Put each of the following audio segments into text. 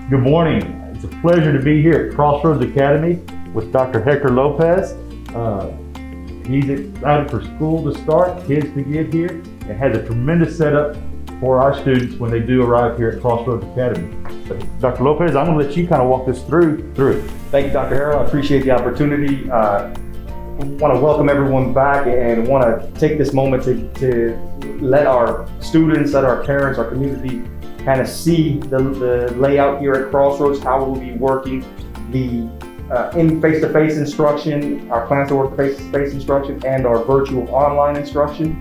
Good morning. It's a pleasure to be here at Crossroads Academy with Dr. Hector Lopez. He's excited for school to start, kids to get here, and has a tremendous setup for our students when they do arrive here at Crossroads Academy. But Dr. Lopez, I'm going to let you kind of walk us through it. Thank you, Dr. Harrell. I appreciate the opportunity. I want to welcome everyone back and want to take this moment to let our students, let our parents, our community kind of see the layout here at Crossroads, how we'll be working the in face-to-face instruction, our plans to work face-to-face instruction, and our virtual online instruction.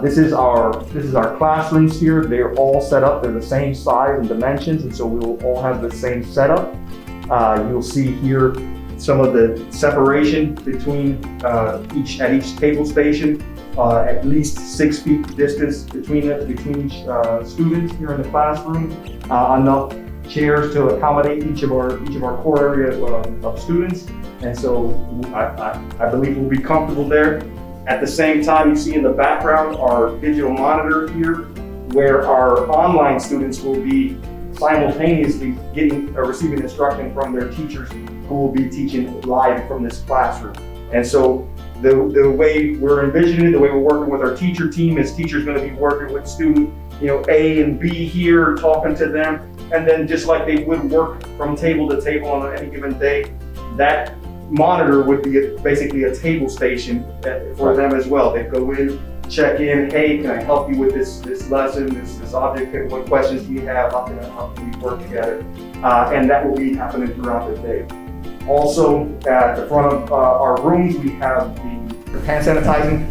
This is our classrooms here. They're all set up. They're the same size and dimensions, and so we will all have the same setup. You'll see here some of the separation between each table station, at least 6 feet distance between each students here in the classroom. Enough chairs to accommodate each of our core area of students, and so I believe we'll be comfortable there. At the same time, you see in the background our digital monitor here, where our online students will be simultaneously receiving instruction from their teachers who will be teaching live from this classroom. And so the way we're envisioning it, the way we're working with our teacher team is teachers going to be working with student A and B here, talking to them, and then just like they would work from table to table on any given day, that monitor would be basically a table station for them as well. They go in, check in, hey, can I help you with this lesson, this object, what questions do you have, how can we work together? And that will be happening throughout the day. Also, at the front of our rooms, we have the hand sanitizing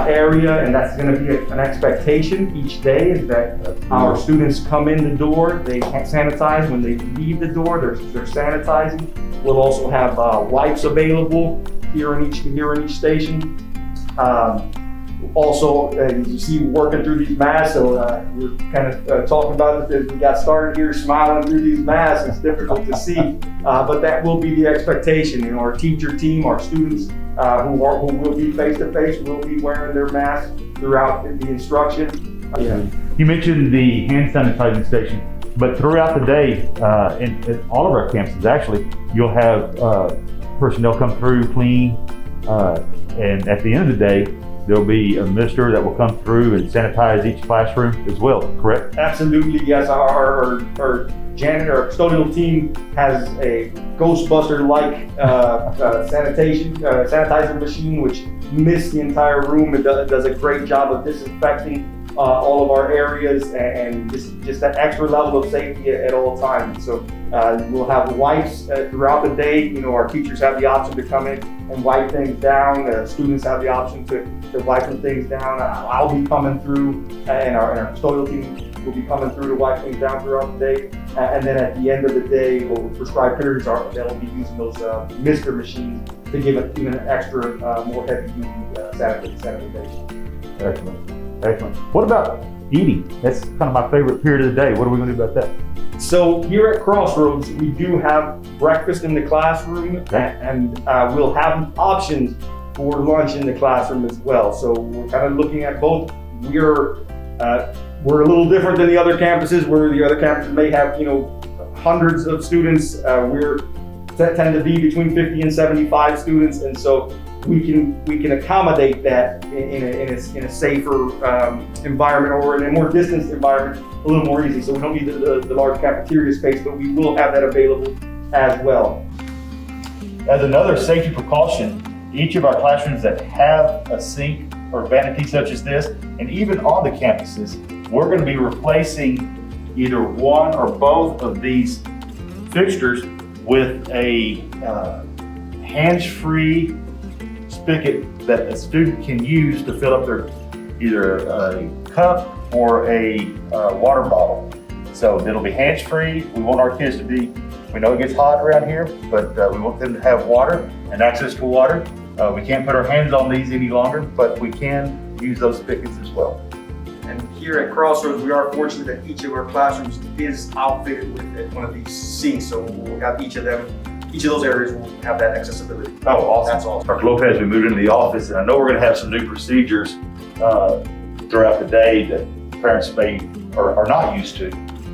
area, and that's going to be an expectation each day, is that our students come in the door, they sanitize. When they leave the door, they're sanitizing. We'll also have wipes available here in each station. Also, you see, working through these masks, so we're kind of talking about it as we got started here, smiling through these masks. It's difficult to see, but that will be the expectation. Our teacher team, our students who will be face-to-face will be wearing their masks throughout the instruction. You mentioned the hand sanitizing station, but throughout the day, in all of our campuses, actually, you'll have personnel come through, clean, and at the end of the day, there'll be a minister that will come through and sanitize each classroom as well, correct? Absolutely, yes. Our janitor, our custodial team has a Ghostbuster-like sanitizer machine which mists the entire room. It does a great job of disinfecting all of our areas and just that extra level of safety at all times. So we'll have wipes throughout the day. Our teachers have the option to come in and wipe things down. Students have the option to wipe some things down. I'll be coming through, and our custodial team will be coming through to wipe things down throughout the day. And then at the end of the day, prescribed periods they'll be using those mister machines to give it even an extra, more heavy-duty sanitation. Excellent. What about eating? That's kind of my favorite period of the day. What are we going to do about that? So here at Crossroads, we do have breakfast in the classroom, and we'll have options for lunch in the classroom as well. So we're kind of looking at both. We're a little different than the other campuses, where the other campuses may have hundreds of students. We're tend to be between 50 and 75 students, and so we can accommodate that in a safer environment, or in a more distanced environment a little more easy. So we don't need the large cafeteria space, but we will have that available as well. As another safety precaution, each of our classrooms that have a sink or vanity such as this, and even on the campuses, we're going to be replacing either one or both of these fixtures with a hands-free spigot that a student can use to fill up their either a cup or a water bottle. So it'll be hands-free. We want our kids to be, we know it gets hot around here, but we want them to have water and access to water. We can't put our hands on these any longer, but we can use those spigots as well. And here at Crossroads, we are fortunate that each of our classrooms is outfitted with one of these sinks. So we'll have each of those areas will have that accessibility. Oh, awesome. That's awesome. Dr. Lopez, we moved into the office, and I know we're going to have some new procedures throughout the day that parents may are not used to.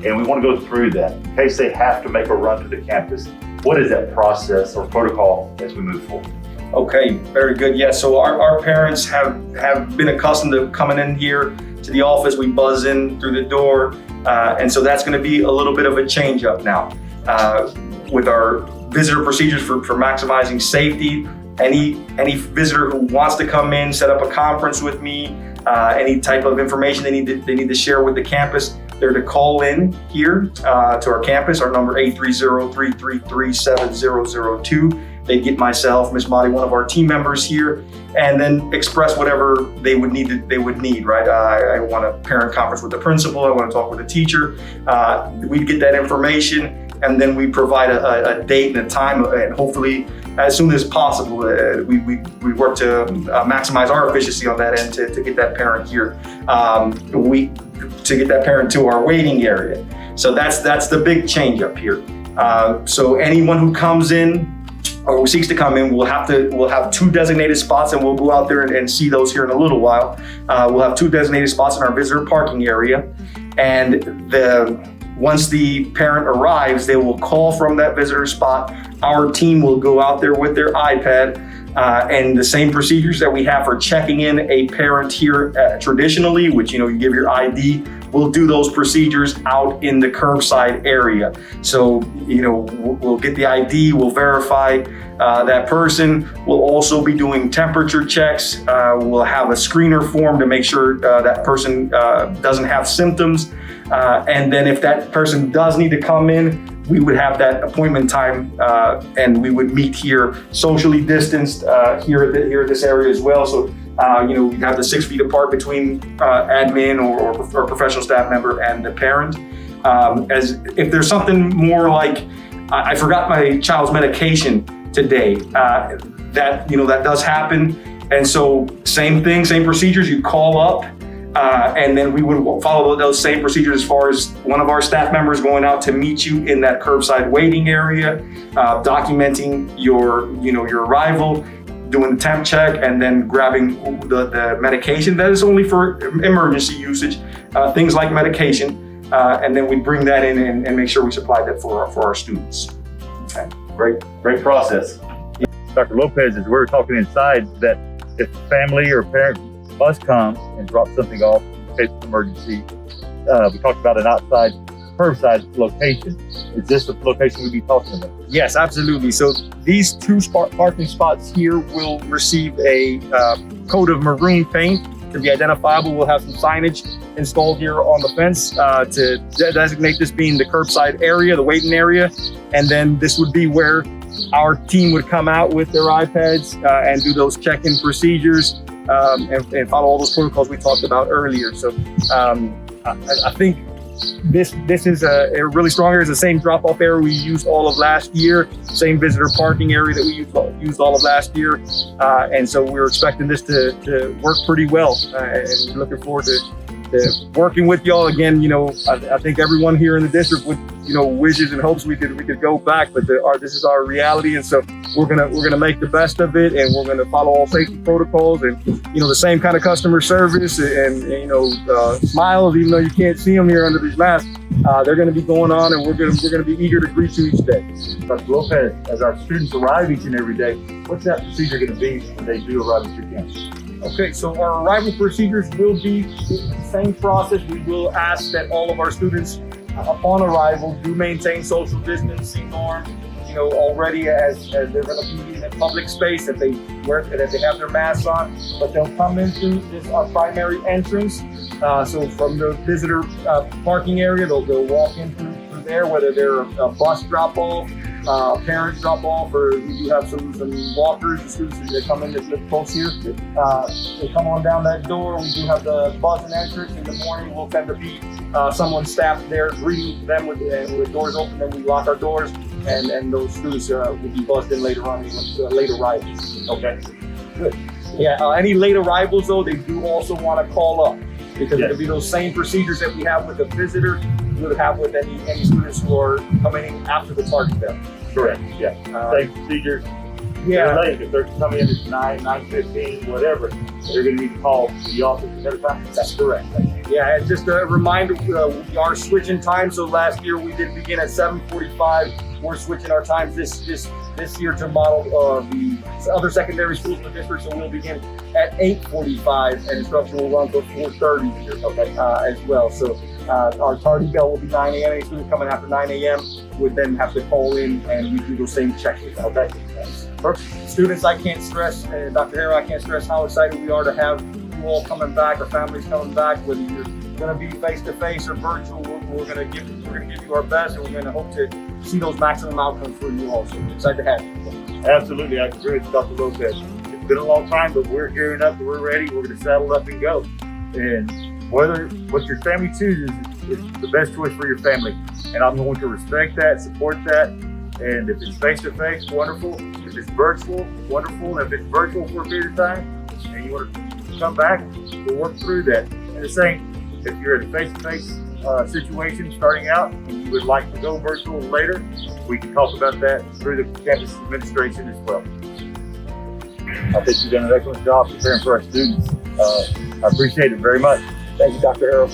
and we want to go through that in case they have to make a run to the campus. What is that process or protocol as we move forward? Okay, very good. Yeah, so our parents have been accustomed to coming in here to the office. We buzz in through the door, and so that's going to be a little bit of a change up now with our visitor procedures for maximizing safety. Any visitor who wants to come in, set up a conference with me, any type of information they need to share with the campus, they're to call in here to our campus. Our number 830-333-7002. They get myself, Ms. Madi, one of our team members here, and then express whatever they would need. Right? I want a parent conference with the principal. I want to talk with the teacher. We get that information, and then we provide a date and a time, and hopefully as soon as possible. We work to maximize our efficiency on that end to get that parent here. To get that parent to our waiting area. So that's the big change up here. So anyone who comes in or who seeks to come in, we'll have 2 designated spots, and we'll go out there and see those here in a little while. We'll have 2 designated spots in our visitor parking area, and once the parent arrives, they will call from that visitor spot. Our team will go out there with their iPad, and the same procedures that we have for checking in a parent here traditionally, which, you give your ID, we'll do those procedures out in the curbside area. So, we'll get the ID, we'll verify that person. We'll also be doing temperature checks. We'll have a screener form to make sure that person doesn't have symptoms. And then if that person does need to come in, we would have that appointment time, and we would meet here, socially distanced here at this area as well. So, we have the 6 feet apart between admin or professional staff member and the parent. As if there's something more like, I forgot my child's medication today, that does happen. And so same thing, same procedures, you call up, and then we would follow those same procedures as far as one of our staff members going out to meet you in that curbside waiting area, documenting your arrival, doing the temp check, and then grabbing the medication that is only for emergency usage, things like medication, and then we bring that in and make sure we supply that for our students. Okay. Great process. Dr. Lopez, as we were talking inside, that if family or parent must come and drop something off in case of emergency, we talked about an outside curbside location. Is this the location we'll be talking about? Yes, absolutely. So these 2 parking spots here will receive a coat of maroon paint to be identifiable. We'll have some signage installed here on the fence to designate this being the curbside area, the waiting area. And then this would be where our team would come out with their iPads and do those check-in procedures and follow all those protocols we talked about earlier. So I think this is a really strong area. It's the same drop-off area we used all of last year, same visitor parking area that we used all of last year. And so we're expecting this to work pretty well, and we're looking forward to working with y'all again. I think everyone here in the district would, wishes and hopes we could go back, but this is our reality, and so we're gonna make the best of it, and we're gonna follow all safety protocols, and the same kind of customer service and smiles, even though you can't see them here under these masks. They're gonna be going on, and we're gonna be eager to greet you each day. Dr. Lopez, as our students arrive each and every day, what's that procedure gonna be when they do arrive at your campus? Okay, so our arrival procedures will be the same process. We will ask that all of our students upon arrival do maintain social distancing norms, already as they're going to be in a public space, that they have their masks on, but they'll come into our primary entrance. So from the visitor parking area, they'll walk in through there, whether they're a bus drop-off, parent drop-off, or we do have some walkers, the students that come in that live close here. They come on down that door. We do have the buzz and entrance. In the morning, we'll tend to be someone staffed there greeting them with doors open. Then we lock our doors, and those students will be buzzed in later on, late arrivals. Okay, good. Yeah, any late arrivals though, they do also want to call up, because it'll be those same procedures that we have with the visitor, we would have with any students who are coming in after the target bell. Correct. Yeah. Same procedure. They're late. If they're coming in at 9:15, whatever, they're going to need to call the office another time. That's correct. Yeah, and just a reminder, we are switching times. So last year we did begin at 7:45. We're switching our times this year to model the other secondary schools in the district. So we'll begin at 8:45, and instruction will run till 4:30 here, as well. So our tardy bell will be 9 a.m. Any student coming after 9 a.m. would then have to call in, and we do those same check-ins. Okay. Perfect. Students, I can't stress, and Dr. Harrow, I can't stress how excited we are to have you all coming back, our families coming back, whether you're going to be face-to-face or virtual. We're going to give you our best, and we're going to hope to see those maximum outcomes for you all. So excited to have you. Absolutely, I agree with Dr. Lopez. It's been a long time, but we're gearing up, we're ready, we're going to saddle up and go. And what your family chooses is the best choice for your family. And I'm going to respect that, support that. And if it's face-to-face, wonderful. If it's virtual, wonderful. And if it's virtual for a period of time and you want to come back, we'll work through that. And the same, if you're in a face-to-face situation starting out and you would like to go virtual later, we can talk about that through the campus administration as well. I think you've done an excellent job preparing for our students. I appreciate it very much. Thank you, Dr. Harrow.